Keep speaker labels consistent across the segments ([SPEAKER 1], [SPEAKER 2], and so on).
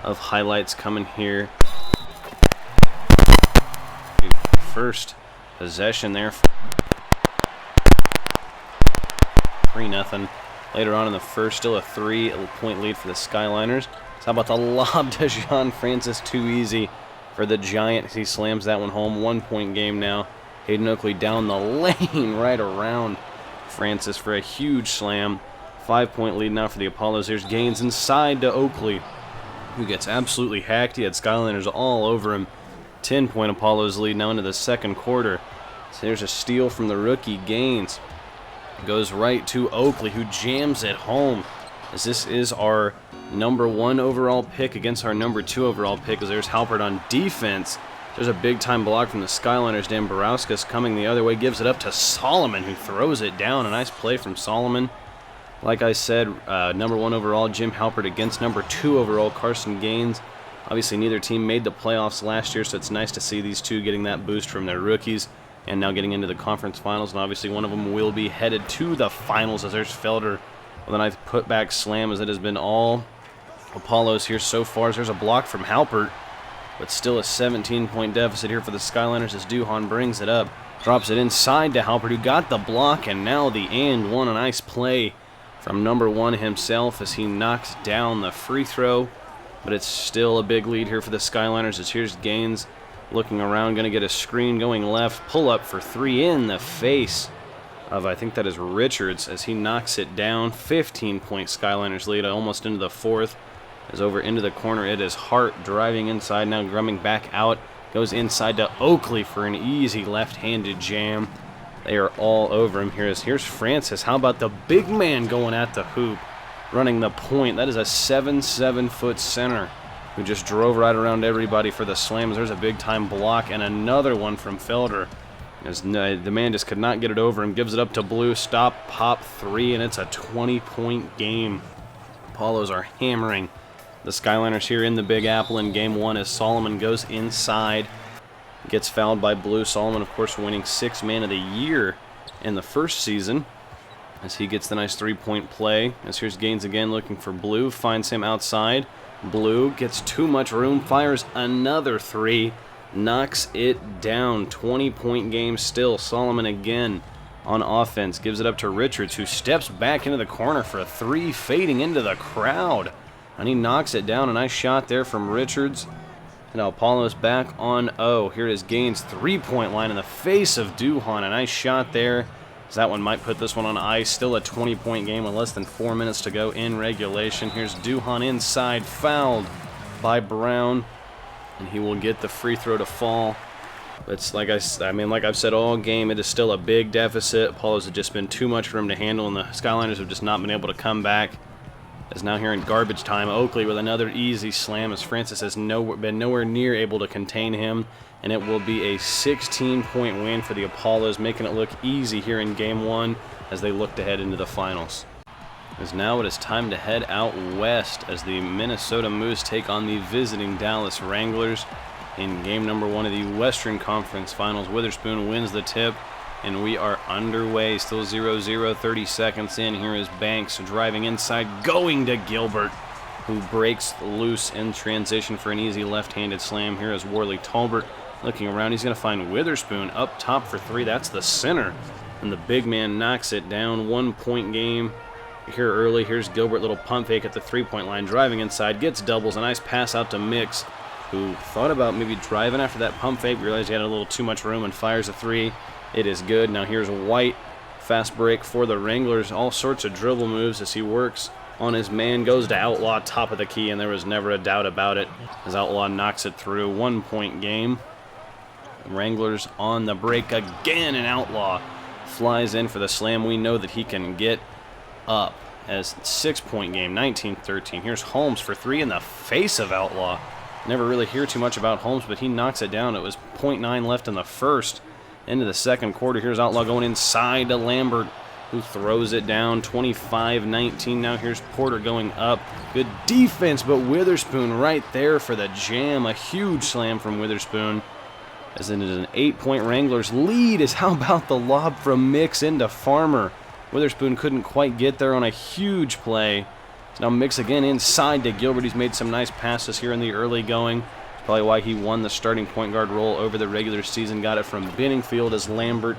[SPEAKER 1] of highlights coming here. First possession there. 3-0. Later on in the first, still a 3-point lead for the Skyliners. So how about the lob to John Francis? Too easy for the Giant. He slams that one home. 1-point game now. Hayden Oakley down the lane right around Francis for a huge slam. 5-point lead now for the Apollos. Here's Gaines inside to Oakley, who gets absolutely hacked. He had Skyliners all over him. 10-point Apollos lead now into the second quarter. So there's a steal from the rookie Gaines. Goes right to Oakley, who jams it home, as this is our #1 overall pick against our #2 overall pick, as there's Halpert on defense. There's a big-time block from the Skyliners. Dan Borowskis coming the other way, gives it up to Solomon, who throws it down. A nice play from Solomon. Like I said, #1 overall, Jim Halpert against #2 overall, Carson Gaines. Obviously, neither team made the playoffs last year, so it's nice to see these two getting that boost from their rookies and now getting into the conference finals. And obviously, one of them will be headed to the finals, as there's Felder with a nice putback slam, as it has been all Apollos here so far. As there's a block from Halpert, but still a 17-point deficit here for the Skyliners as Duhan brings it up. Drops it inside to Halpert, who got the block, and now the and one. A nice play from #1 himself as he knocks down the free throw. But it's still a big lead here for the Skyliners, as here's Gaines looking around, going to get a screen going left. Pull up for 3 in the face of, I think that is Richards, as he knocks it down. 15-point Skyliners lead almost into the fourth. As over into the corner, it is Hart driving inside now, grumming back out. Goes inside to Oakley for an easy left-handed jam. They are all over him here. Here's Francis. How about the big man going at the hoop, running the point? That is a 7-foot center who just drove right around everybody for the slams. There's a big-time block and another one from Felder, as the man just could not get it over him. Gives it up to Blue. Stop, pop, 3, and it's a 20-point game. Apollos are hammering the Skyliners here in the Big Apple in Game 1 as Solomon goes inside. Gets fouled by Blue. Solomon, of course, winning 6th Man of the Year in the first season, as he gets the nice 3-point play. As here's Gaines again looking for Blue. Finds him outside. Blue gets too much room. Fires another 3. Knocks it down. 20-point game still. Solomon again on offense. Gives it up to Richards, who steps back into the corner for a 3, fading into the crowd. And he knocks it down. A nice shot there from Richards. And now Apollos back on O. Here is Gaines' 3-point line in the face of Duhan. A nice shot there, as that one might put this one on ice. Still a 20-point game with less than 4 minutes to go in regulation. Here's Duhan inside, fouled by Brown, and he will get the free throw to fall. It's like I've said all game, it is still a big deficit. Apollos have just been too much for him to handle, and the Skyliners have just not been able to come back. As now here in garbage time, Oakley with another easy slam, as Francis has been nowhere near able to contain him. And it will be a 16-point win for the Apollos, making it look easy here in Game 1 as they look to head into the finals. As now it is time to head out west as the Minnesota Moose take on the visiting Dallas Wranglers in Game #1 of the Western Conference Finals. Witherspoon wins the tip, and we are underway. Still 0-0, 30 seconds in. Here is Banks driving inside, going to Gilbert, who breaks loose in transition for an easy left-handed slam. Here is Worley Talbert looking around. He's going to find Witherspoon up top for 3. That's the center, and the big man knocks it down. 1-point game here early. Here's Gilbert, little pump fake at the 3-point line, driving inside, gets doubles. A nice pass out to Mix, who thought about maybe driving after that pump fake, realized he had a little too much room, and fires a 3. It is good. Now here's White. Fast break for the Wranglers. All sorts of dribble moves as he works on his man. Goes to Outlaw, top of the key, and there was never a doubt about it, as Outlaw knocks it through. 1-point game. Wranglers on the break again, and Outlaw flies in for the slam. We know that he can get up, as 6-point game, 19-13. Here's Holmes for 3 in the face of Outlaw. Never really hear too much about Holmes, but he knocks it down. It was 0.9 left in the first. Into the second quarter. Here's Outlaw going inside to Lambert, who throws it down. 25-19. Now here's Porter going up. Good defense, but Witherspoon right there for the jam. A huge slam from Witherspoon, as it is an 8-point Wranglers lead. Is how about the lob from Mix into Farmer? Witherspoon couldn't quite get there on a huge play. Now Mix again inside to Gilbert. He's made some nice passes here in the early going. Probably why he won the starting point guard role over the regular season. Got it from Benningfield as Lambert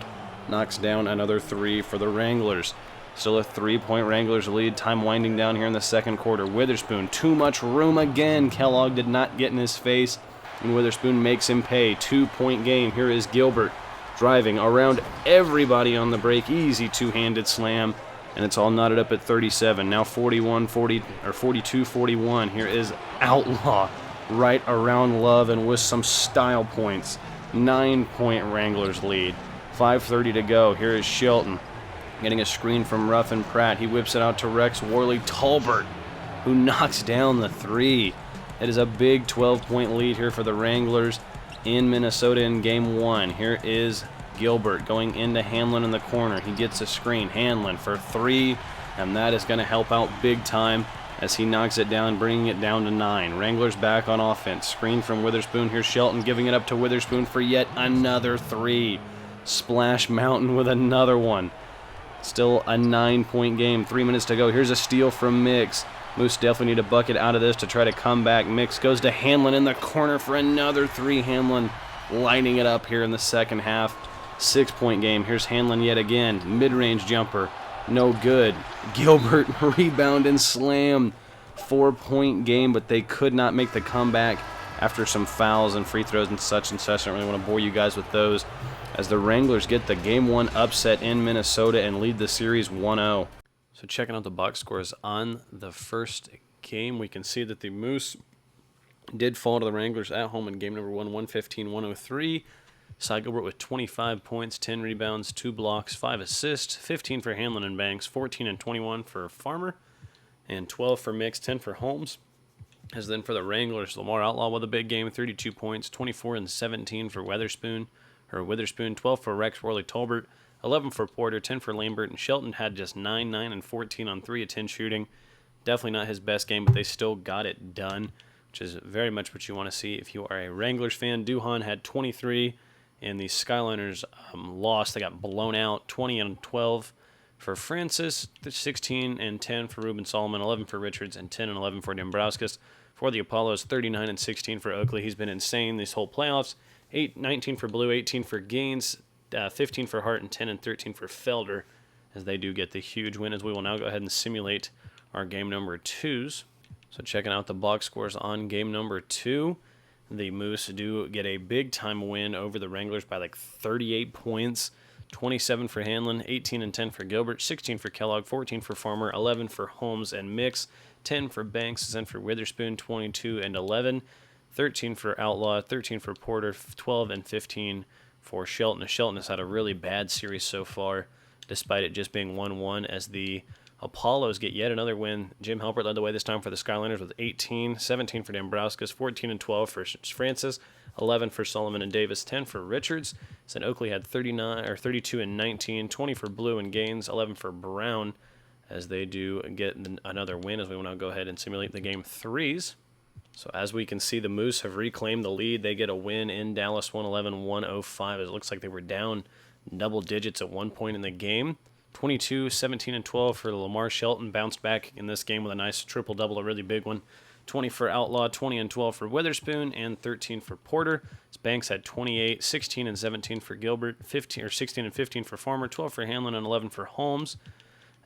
[SPEAKER 1] knocks down another three for the Wranglers. Still a 3-point Wranglers lead. Time winding down here in the second quarter. Witherspoon, too much room again. Kellogg did not get in his face, and Witherspoon makes him pay. 2-point game. Here is Gilbert driving around everybody on the break. Easy two-handed slam, and it's all knotted up at 37. Now 42-41. Here is Outlaw right around Love and with some style points. 9-point Wranglers lead. 5:30 to go. Here is Shelton getting a screen from Ruff and Pratt. He whips it out to Rex Worley Tolbert, who knocks down the three. It is a big 12-point lead here for the Wranglers in Minnesota in Game 1. Here is Gilbert going into Hanlon in the corner. He gets a screen. Hanlon for three, and that is going to help out big time as he knocks it down, bringing it down to 9. Wranglers back on offense. Screen from Witherspoon. Here's Shelton giving it up to Witherspoon for yet another three. Splash Mountain with another one. Still a 9-point game. 3 minutes to go. Here's a steal from Mix. Moose definitely need a bucket out of this to try to come back. Mix goes to Hanlon in the corner for another three. Hanlon lighting it up here in the second half. 6-point game. Here's Hanlon yet again. Mid-range jumper. No good. Gilbert rebound and slam. 4-point game, but they could not make the comeback after some fouls and free throws and such. I don't really want to bore you guys with those, as the Wranglers get the Game 1 upset in Minnesota and lead the series 1-0. So checking out the box scores on the first game, we can see that the Moose did fall to the Wranglers at home in game number 1, 115-103. Cy Gilbert with 25 points, 10 rebounds, 2 blocks, 5 assists, 15 for Hanlon and Banks, 14 and 21 for Farmer, and 12 for Mix, 10 for Holmes. As then for the Wranglers, Lamar Outlaw with a big game, 32 points, 24 and 17 for Witherspoon, 12 for Rex Worley Tolbert, 11 for Porter, 10 for Lambert, and Shelton had just 9, 9, and 14 on 3 of 10 shooting. Definitely not his best game, but they still got it done, which is very much what you want to see if you are a Wranglers fan. Duhan had 23, and the Skyliners lost. They got blown out, 20 and 12 for Francis, 16 and 10 for Ruben Solomon, 11 for Richards, and 10 and 11 for Dombrowskis. For the Apollos, 39 and 16 for Oakley. He's been insane these whole playoffs. 19 for Blue, 18 for Gaines, 15 for Hart, and 10 and 13 for Felder, as they do get the huge win, as we will now go ahead and simulate our game number 2s. So checking out the box scores on game number 2, the Moose do get a big-time win over the Wranglers by like 38 points. 27 for Hanlon, 18 and 10 for Gilbert, 16 for Kellogg, 14 for Farmer, 11 for Holmes and Mix, 10 for Banks, 10 for Witherspoon, 22 and 11, 13 for Outlaw, 13 for Porter, 12 and 15 for Shelton. Shelton has had a really bad series so far, despite it just being 1-1, as the Apollos get yet another win. Jim Halpert led the way this time for the Skyliners with 18, 17 for Dombrowskis, 14 and 12 for Francis, 11 for Solomon and Davis, 10 for Richards. Then Oakley had 32 and 19, 20 for Blue and Gaines, 11 for Brown, as they do get another win, as we will now go ahead and simulate the game 3s. So as we can see, the Moose have reclaimed the lead. They get a win in Dallas, 111-105. It looks like they were down double digits at one point in the game. 22, 17, and 12 for Lamar. Shelton bounced back in this game with a nice triple-double, a really big one. 20 for Outlaw, 20 and 12 for Witherspoon, and 13 for Porter. Banks had 28, 16 and 17 for Gilbert, 16 and 15 for Farmer, 12 for Hanlon, and 11 for Holmes.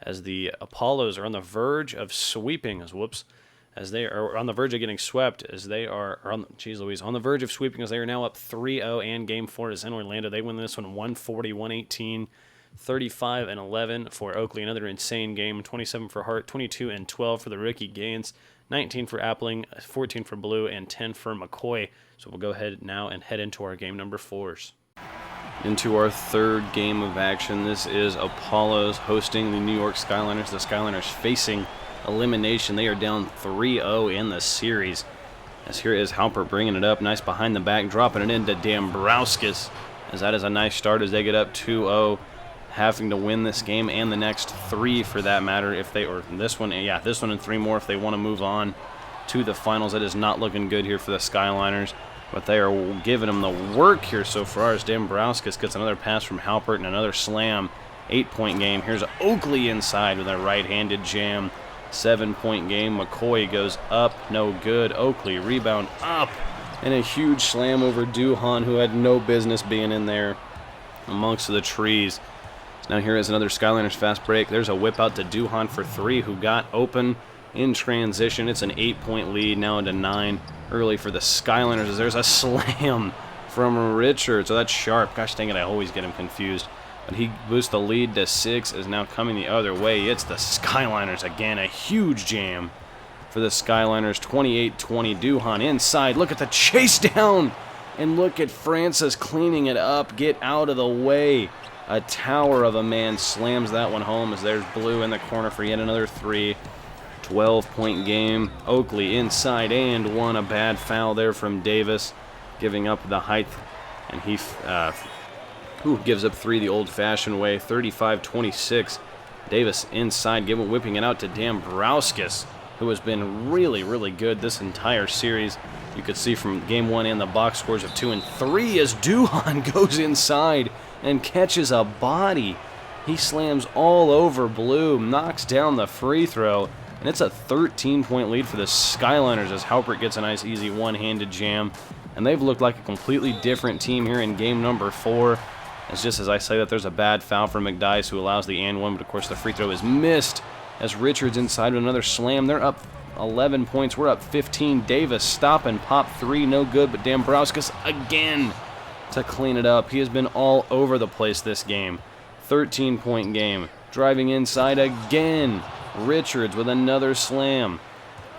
[SPEAKER 1] As the Apollos are on the verge of sweeping, as they are on the verge of getting swept, as they are on the verge of sweeping, as they are now up 3-0, and Game 4 is in Orlando. They win this one 140-118, 35 and 11 for Oakley. Another insane game. 27 for Hart, 22 and 12 for the rookie Gaines, 19 for Appling, 14 for Blue, and 10 for McCoy. So we'll go ahead now and head into our game number 4s. Into our third game of action. This is Apollos hosting the New York Skyliners. The Skyliners facing elimination. They are down 3-0 in the series. As here is Halpert bringing it up. Nice behind the back, dropping it into Dombrowskis. As that is a nice start as they get up 2-0. Having to win this game and the next 3 for that matter, this one and 3 more if they want to move on to the finals. It is not looking good here for the Skyliners, but they are giving them the work here so far as Dombrowskis gets another pass from Halpert and another slam. 8-point game. Here's Oakley inside with a right-handed jam. 7-point game. McCoy goes up, no good. Oakley, rebound, up. And a huge slam over Duhan, who had no business being in there amongst the trees. Now here is another Skyliners fast break. There's a whip out to Duhan for 3, who got open in transition. It's an 8-point lead, now into 9 early for the Skyliners. There's a slam from Richard. So that's sharp. Gosh dang it, I always get him confused. But he boosts the lead to 6, is now coming the other way. It's the Skyliners again. A huge jam for the Skyliners. 28-20. Duhan inside. Look at the chase down. And look at Francis cleaning it up. Get out of the way. A tower of a man slams that one home as there's Blue in the corner for yet another 3. 12-point game. Oakley inside and 1. A bad foul there from Davis, giving up the height. And he gives up 3 the old-fashioned way. 35-26. Davis inside, whipping it out to Dambrowskis, who has been really, really good this entire series. You could see from game 1 and the box scores of 2 and 3 as Duhan goes inside and catches a body. He slams all over Blue, knocks down the free throw, and it's a 13-point lead for the Skyliners as Halpert gets a nice, easy one-handed jam. And they've looked like a completely different team here in game number 4. It's just as I say that there's a bad foul from McDyess, who allows the and one, but of course the free throw is missed as Richards inside with another slam. They're up 11 points. We're up 15. Davis stop and pop 3, no good, but Dambrowskis again to clean it up. He has been all over the place this game. 13-point game. Driving inside again. Richards with another slam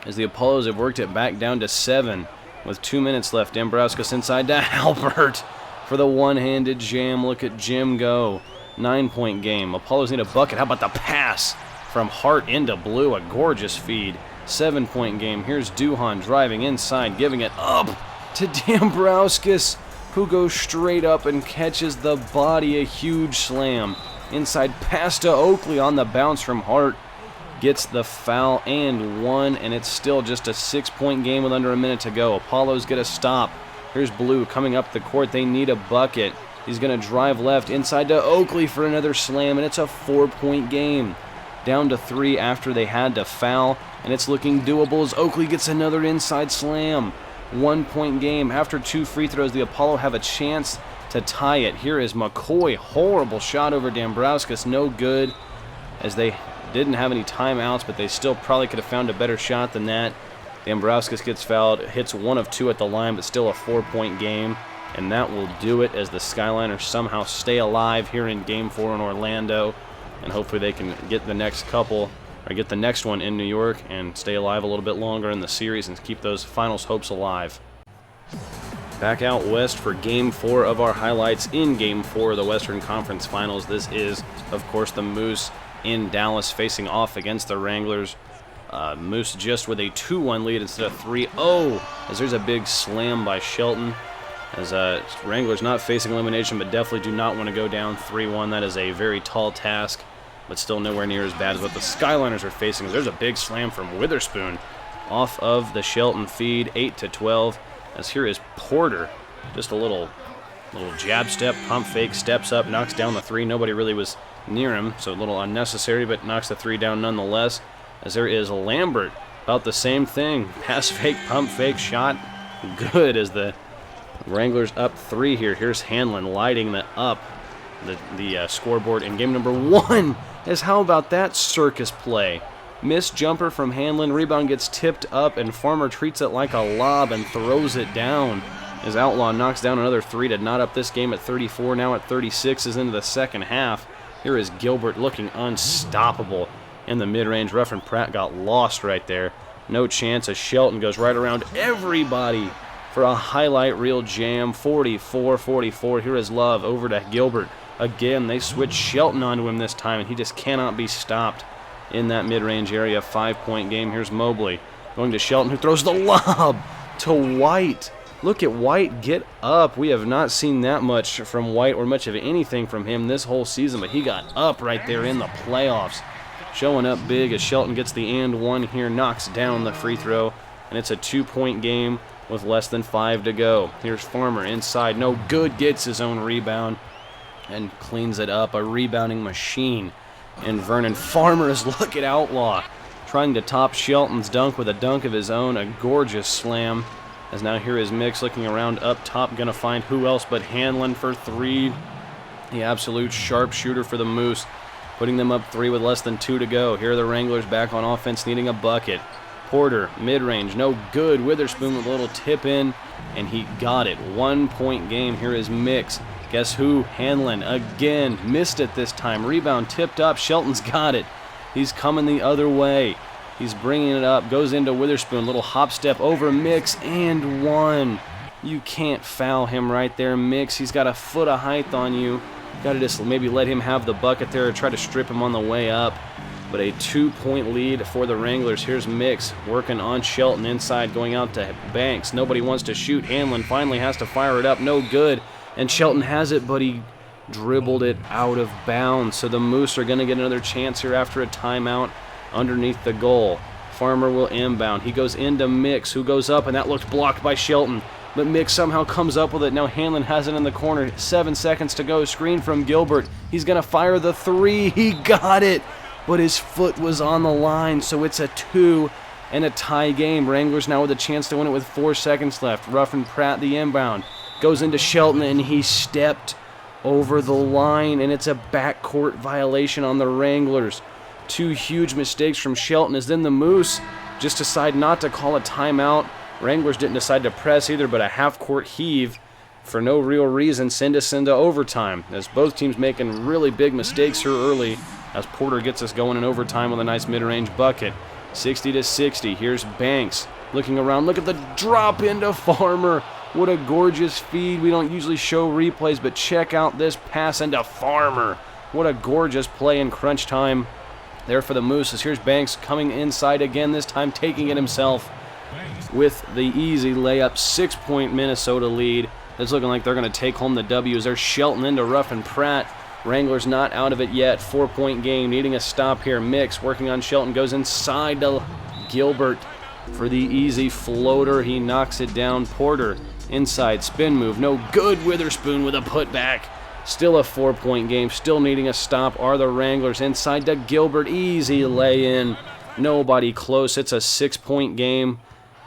[SPEAKER 1] as the Apollos have worked it back down to 7 with 2 minutes left. Dambrowskis inside to Halpert for the one-handed jam. Look at Jim go. 9-point game. Apollos need a bucket. How about the pass from Hart into Blue? A gorgeous feed. 7-point game. Here's Duhan driving inside, giving it up to Dambrowskis, who goes straight up and catches the body. A huge slam. Inside pass to Oakley on the bounce from Hart. Gets the foul and 1, and it's still just a 6-point game with under a minute to go. Apollos get a stop. Here's Blue coming up the court. They need a bucket. He's going to drive left inside to Oakley for another slam, and it's a 4-point game. Down to 3 after they had to foul, and it's looking doable as Oakley gets another inside slam. 1-point game. After 2 free throws, the Apollo have a chance to tie it. Here is McCoy. Horrible shot over Dambrowskis. No good, as they didn't have any timeouts, but they still probably could have found a better shot than that. Dambrowskis gets fouled, hits 1 of 2 at the line, but still a 4-point game. And that will do it as the Skyliners somehow stay alive here in Game 4 in Orlando. And hopefully they can get the next couple, or get the next one in New York and stay alive a little bit longer in the series and keep those finals hopes alive. Back out west for Game 4 of our highlights in Game 4 of the Western Conference Finals. This is, of course, the Moose in Dallas facing off against the Wranglers. Moose just with a 2-1 lead instead of 3-0, as there's a big slam by Shelton. As Wranglers not facing elimination, but definitely do not want to go down 3-1. That is a very tall task, but still nowhere near as bad as what the Skyliners are facing. There's a big slam from Witherspoon off of the Shelton feed, 8-12. As here is Porter, just a little jab step, pump fake, steps up, knocks down the 3. Nobody really was near him, so a little unnecessary, but knocks the 3 down nonetheless. As there is Lambert, about the same thing. Pass fake, pump fake, shot good as the Wranglers up 3 here. Here's Hanlon lighting the scoreboard in game number 1. As how about that circus play? Missed jumper from Hanlon, rebound gets tipped up, and Farmer treats it like a lob and throws it down. As Outlaw knocks down another 3 to knot up this game at 34, now at 36 is into the second half. Here is Gilbert looking unstoppable in the mid-range. Ruff and Pratt got lost right there. No chance as Shelton goes right around everybody for a highlight reel jam. 44-44. Here is Love over to Gilbert. Again, they switch Shelton onto him this time, and he just cannot be stopped in that mid-range area. 5-point game. Here's Mobley going to Shelton, who throws the lob to White. Look at White get up. We have not seen that much from White, or much of anything from him this whole season, but he got up right there in the playoffs. Showing up big as Shelton gets the and one here, knocks down the free throw, and it's a 2-point game with less than 5 to go. Here's Farmer inside, no good, gets his own rebound and cleans it up. A rebounding machine. And Vernon Farmer is, look at Outlaw. trying to top Shelton's dunk with a dunk of his own. A gorgeous slam. As now here is Mix looking around up top, going to find who else but Hanlon for three. The absolute sharpshooter for the Moose, putting them up three with less than 2 to go. Here are the Wranglers back on offense, needing a bucket. Porter, mid-range, no good. Witherspoon with a little tip in, and he got it. 1 point game. Here is Mix. Guess who? Hanlon again. Missed it this time. Rebound tipped up. Shelton's got it. He's coming the other way. He's bringing it up. Goes into Witherspoon. Little hop step over Mix and one. You can't foul him right there, Mix. He's got a foot of height on you. Got to just maybe let him have the bucket there or try to strip him on the way up. But a 2-point lead for the Wranglers. Here's Mix working on Shelton inside, going out to Banks. Nobody wants to shoot. Hanlon finally has to fire it up. No good. And Shelton has it, but he dribbled it out of bounds. So the Moose are going to get another chance here after a timeout underneath the goal. Farmer will inbound. He goes into Mix, who goes up, and that looked blocked by Shelton. But Mix somehow comes up with it. Now Hanlon has it in the corner. 7 seconds to go. Screen from Gilbert. He's going to fire the three. He got it. But his foot was on the line, so it's a 2 and a tie game. Wranglers now with a chance to win it with 4 seconds left. Ruffin Pratt, the inbound, goes into Shelton, and he stepped over the line, and it's a backcourt violation on the Wranglers. 2 huge mistakes from Shelton, as then the Moose just decide not to call a timeout. Wranglers didn't decide to press either, but a half-court heave for no real reason send us into overtime, as both teams making really big mistakes here early, as Porter gets us going in overtime with a nice mid-range bucket. 60-60. Here's Banks looking around. Look at the drop into Farmer. What a gorgeous feed. We don't usually show replays, but check out this pass into Farmer. What a gorgeous play in crunch time there for the Mooses. Here's Banks coming inside again, this time taking it himself with the easy layup. 6-point Minnesota lead. It's looking like they're going to take home the W. There's Shelton into Ruffin Pratt. Wranglers not out of it yet. 4-point game, needing a stop here. Mix working on Shelton, goes inside to Gilbert for the easy floater. He knocks it down. Porter inside spin move, no good. Witherspoon with a putback. Still a 4-point game, still needing a stop are the Wranglers. Inside to Gilbert, easy lay-in. Nobody close. It's a 6-point game.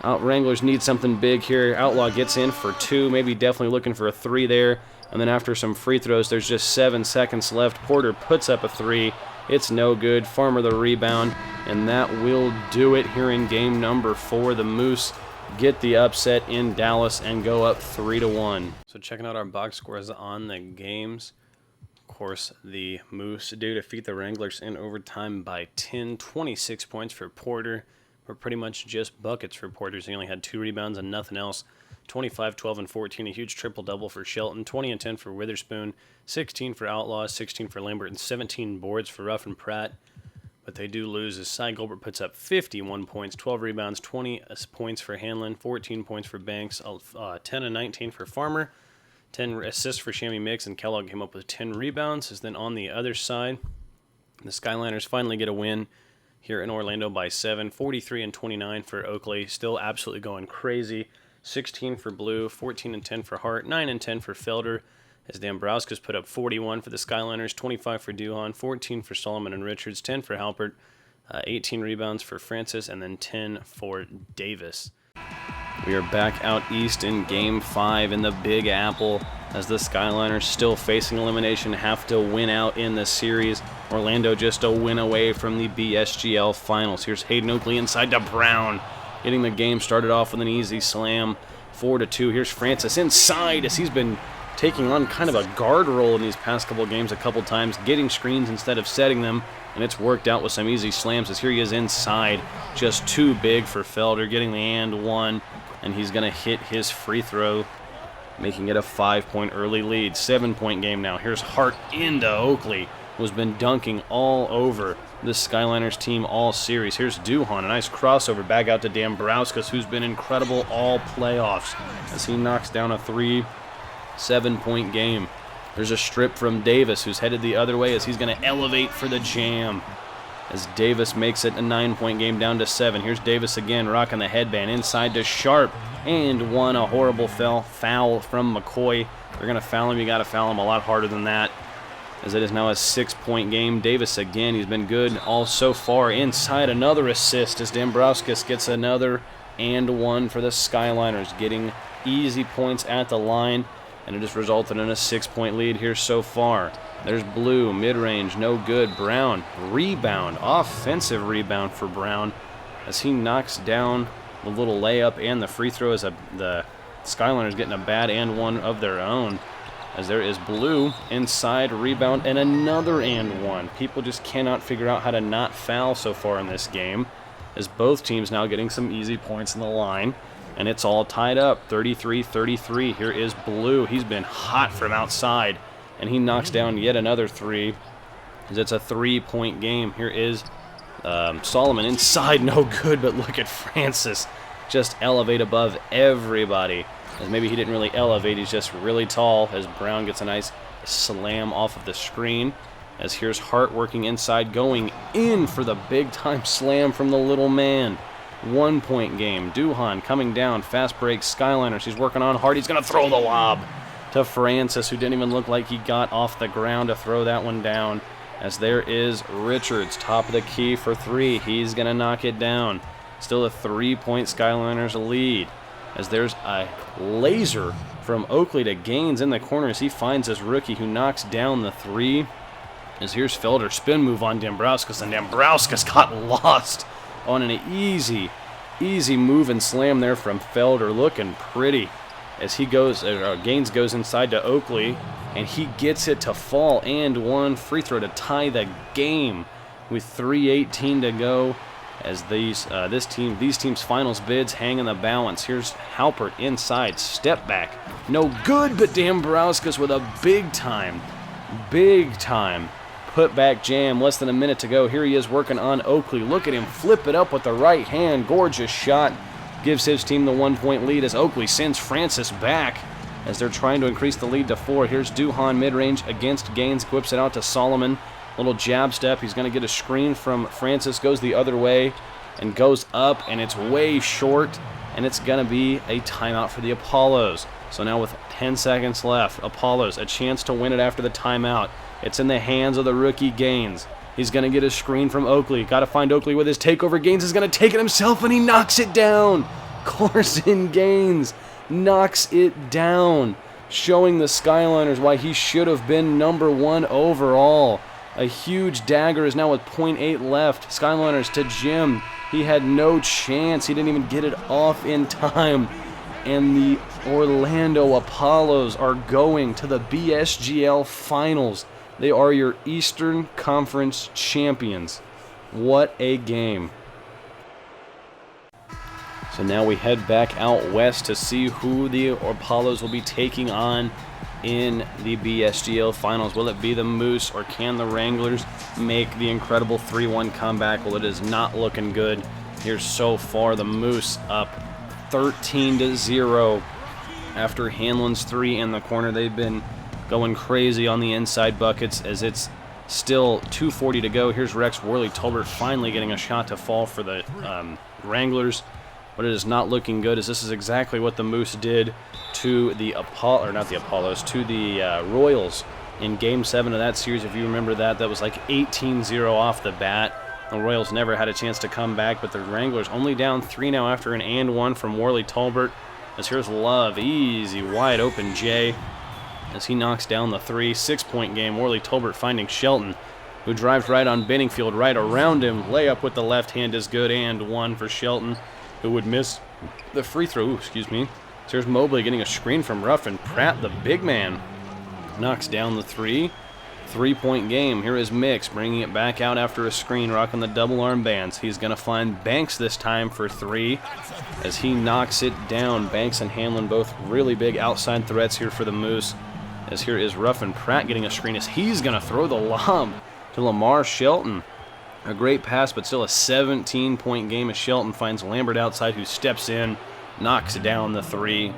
[SPEAKER 1] Wranglers need something big here. Outlaw gets in for 2, maybe definitely looking for a 3 there. And then after some free throws, there's just 7 seconds left. Porter puts up a 3. It's no good. Farmer the rebound, and that will do it here in game number 4. The Moose get the upset in Dallas and go up 3-1. So checking out our box scores on the games. Of course, the Moose do defeat the Wranglers in overtime by 10. 26 points for Porter. Were pretty much just buckets for Porter. He only had 2 rebounds and nothing else. 25, 12, and 14, a huge triple-double for Shelton. 20 and 10 for Witherspoon. 16 for Outlaw, 16 for Lambert, and 17 boards for Ruffin Pratt. But they do lose as Cy Gilbert puts up 51 points, 12 rebounds, 20 points for Hanlon, 14 points for Banks, 10 and 19 for Farmer, 10 assists for Shammy Mix, and Kellogg came up with 10 rebounds. As then on the other side, the Skyliners finally get a win here in Orlando by 7. 43 and 29 for Oakley, still absolutely going crazy. 16 for Blue, 14 and 10 for Hart, 9 and 10 for Felder, as Dambrowskis put up 41 for the Skyliners, 25 for Duhon, 14 for Solomon and Richards, 10 for Halpert, 18 rebounds for Francis, and then 10 for Davis. We are back out east in Game 5 in the Big Apple, as the Skyliners, still facing elimination, have to win out in the series. Orlando just a win away from the BSGL Finals. Here's Hayden Oakley inside to Brown, getting the game started off with an easy slam. 4-2. Here's Francis inside, as he's been taking on kind of a guard role in these past couple games a couple times, getting screens instead of setting them, and it's worked out with some easy slams, as here he is inside. Just too big for Felder, getting the and one, and he's going to hit his free throw, making it a 5-point early lead. 7-point game now. Here's Hart into Oakley, who's been dunking all over this Skyliners team all series. Here's Duhon, a nice crossover back out to Dambrowskis, who's been incredible all playoffs, as he knocks down a 3. 7-point game. There's a strip from Davis, who's headed the other way, as he's going to elevate for the jam, as Davis makes it a 9-point game down to 7. Here's Davis again, rocking the headband inside to Sharp, and one. A horrible foul from McCoy. They're going to foul him. You got to foul him a lot harder than that. as it is now a 6-point game. Davis again, he's been good all so far. Inside, another assist as Dambrauskas gets another and one for the Skyliners, getting easy points at the line, and it has resulted in a 6-point lead here so far. There's Blue, mid-range, no good. Brown, rebound, offensive rebound for Brown, as he knocks down the little layup and the free throw as the Skyliners getting a bad and one of their own. As there is Blue, inside, rebound, and another and one. People just cannot figure out how to not foul so far in this game, as both teams now getting some easy points in the line, and it's all tied up, 33-33. Here is Blue. He's been hot from outside, and he knocks down yet another three, as it's a 3-point game. Here is Solomon inside, no good, but look at Francis just elevate above everybody. As maybe he didn't really elevate, he's just really tall, as Brown gets a nice slam off of the screen. As here's Hart working inside, going in for the big-time slam from the little man. 1-point game. Duhan coming down, fast break, Skyliners. He's working on Hart. He's going to throw the lob to Francis, who didn't even look like he got off the ground to throw that one down. As there is Richards, top of the key for three. He's going to knock it down. Still a 3-point Skyliners lead. As there's a laser from Oakley to Gaines in the corner as he finds his rookie who knocks down the three. As here's Felder, spin move on Dambrauskas, and Dambrauskas got lost on an easy move and slam there from Felder, looking pretty. As he goes, Gaines goes inside to Oakley, and he gets it to fall, and one free throw to tie the game with 3:18 to go. As these team's finals bids hang in the balance. Here's Halpert inside, step back, no good, but Dambrauskas with a big time put back jam. Less than a minute to go. Here he is working on Oakley. Look at him flip it up with the right hand. Gorgeous shot. Gives his team the 1-point lead as Oakley sends Francis back as they're trying to increase the lead to 4. Here's Duhan mid-range against Gaines. Whips it out to Solomon. Little jab step. He's going to get a screen from Francis. Goes the other way and goes up, and it's way short, and it's going to be a timeout for the Apollos. So now with 10 seconds left, Apollos a chance to win it after the timeout. It's in the hands of the rookie Gaines. He's going to get a screen from Oakley. Got to find Oakley with his takeover. Gaines is going to take it himself, and he knocks it down. Carson Gaines knocks it down, showing the Skyliners why he should have been #1 overall. A huge dagger is now with 0.8 left. Skyliners to Jim. He had no chance. He didn't even get it off in time. And the Orlando Apollos are going to the BSGL Finals. They are your Eastern Conference champions. What a game. So now we head back out west to see who the Apollos will be taking on in the BSGL Finals. Will it be the Moose, or can the Wranglers make the incredible 3-1 comeback? Well, it is not looking good here so far. The Moose up 13-0 after Hanlon's 3 in the corner. They've been going crazy on the inside buckets as it's still 2:40 to go. Here's Rex Worley-Tolbert finally getting a shot to fall for the Wranglers, but it is not looking good, as this is exactly what the Moose did to the Royals in Game 7 of that series. If you remember that was like 18-0 off the bat. The Royals never had a chance to come back, but the Wranglers only down 3 now after an and one from Worley-Tolbert. As here's Love, easy, wide open J, as he knocks down the 3. 6-point game. Worley-Tolbert finding Shelton, who drives right on Benningfield, right around him. Layup with the left hand is good, and one for Shelton, who would miss the free throw. Ooh, excuse me. So here's Mobley getting a screen from Ruffin. Pratt, the big man, knocks down the 3. 3-point game. Here is Mix bringing it back out after a screen, rocking the double armbands. He's going to find Banks this time for 3 as he knocks it down. Banks and Hanlon both really big outside threats here for the Moose. As here is Ruffin. Pratt getting a screen as he's going to throw the lob to Lamar Shelton. A great pass, but still a 17-point game as Shelton finds Lambert outside, who steps in, knocks down the 3.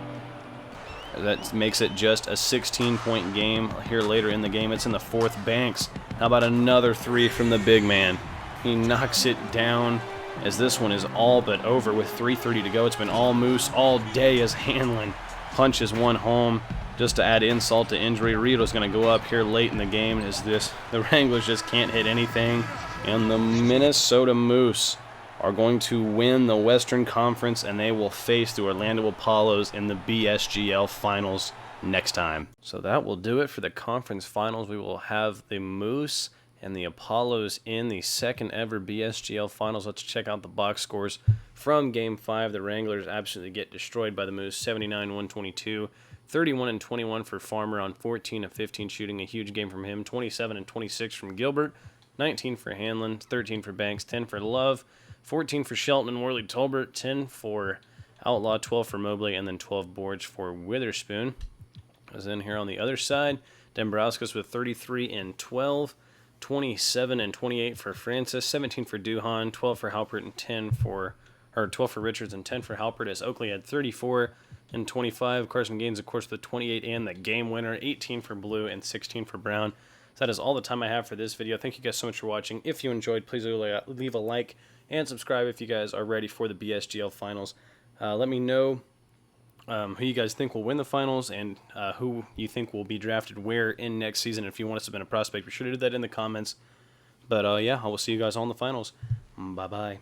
[SPEAKER 1] That makes it just a 16-point game. Here later in the game, it's in the 4th. Banks. How about another 3 from the big man? He knocks it down, as this one is all but over with 3:30 to go. It's been all Moose all day as Hanlon punches one home just to add insult to injury. Rito's going to go up here late in the game as the Wranglers just can't hit anything. And the Minnesota Moose are going to win the Western Conference, and they will face the Orlando Apollos in the BSGL Finals next time. So that will do it for the conference finals. We will have the Moose and the Apollos in the second ever BSGL Finals. Let's check out the box scores from Game 5. The Wranglers absolutely get destroyed by the Moose, 79-122. 31-21 for Farmer on 14 of 15 shooting, a huge game from him. 27-26 from Gilbert, 19 for Hanlon, 13 for Banks, 10 for Love, 14 for Shelton and Worley Tolbert, 10 for Outlaw, 12 for Mobley, and then 12 boards for Witherspoon. As then here on the other side, Dombrowskis with 33 and 12, 27 and 28 for Francis, 17 for Duhan, 12 for Halpert, and 12 for Richards and 10 for Halpert, as Oakley had 34 and 25. Carson Gaines, of course, with 28 and the game winner, 18 for Blue and 16 for Brown. So that is all the time I have for this video. Thank you guys so much for watching. If you enjoyed, please leave a like and subscribe if you guys are ready for the BSGL Finals. Let me know who you guys think will win the finals and who you think will be drafted where in next season. If you want to submit a prospect, be sure to do that in the comments. But yeah, I will see you guys on the finals. Bye-bye.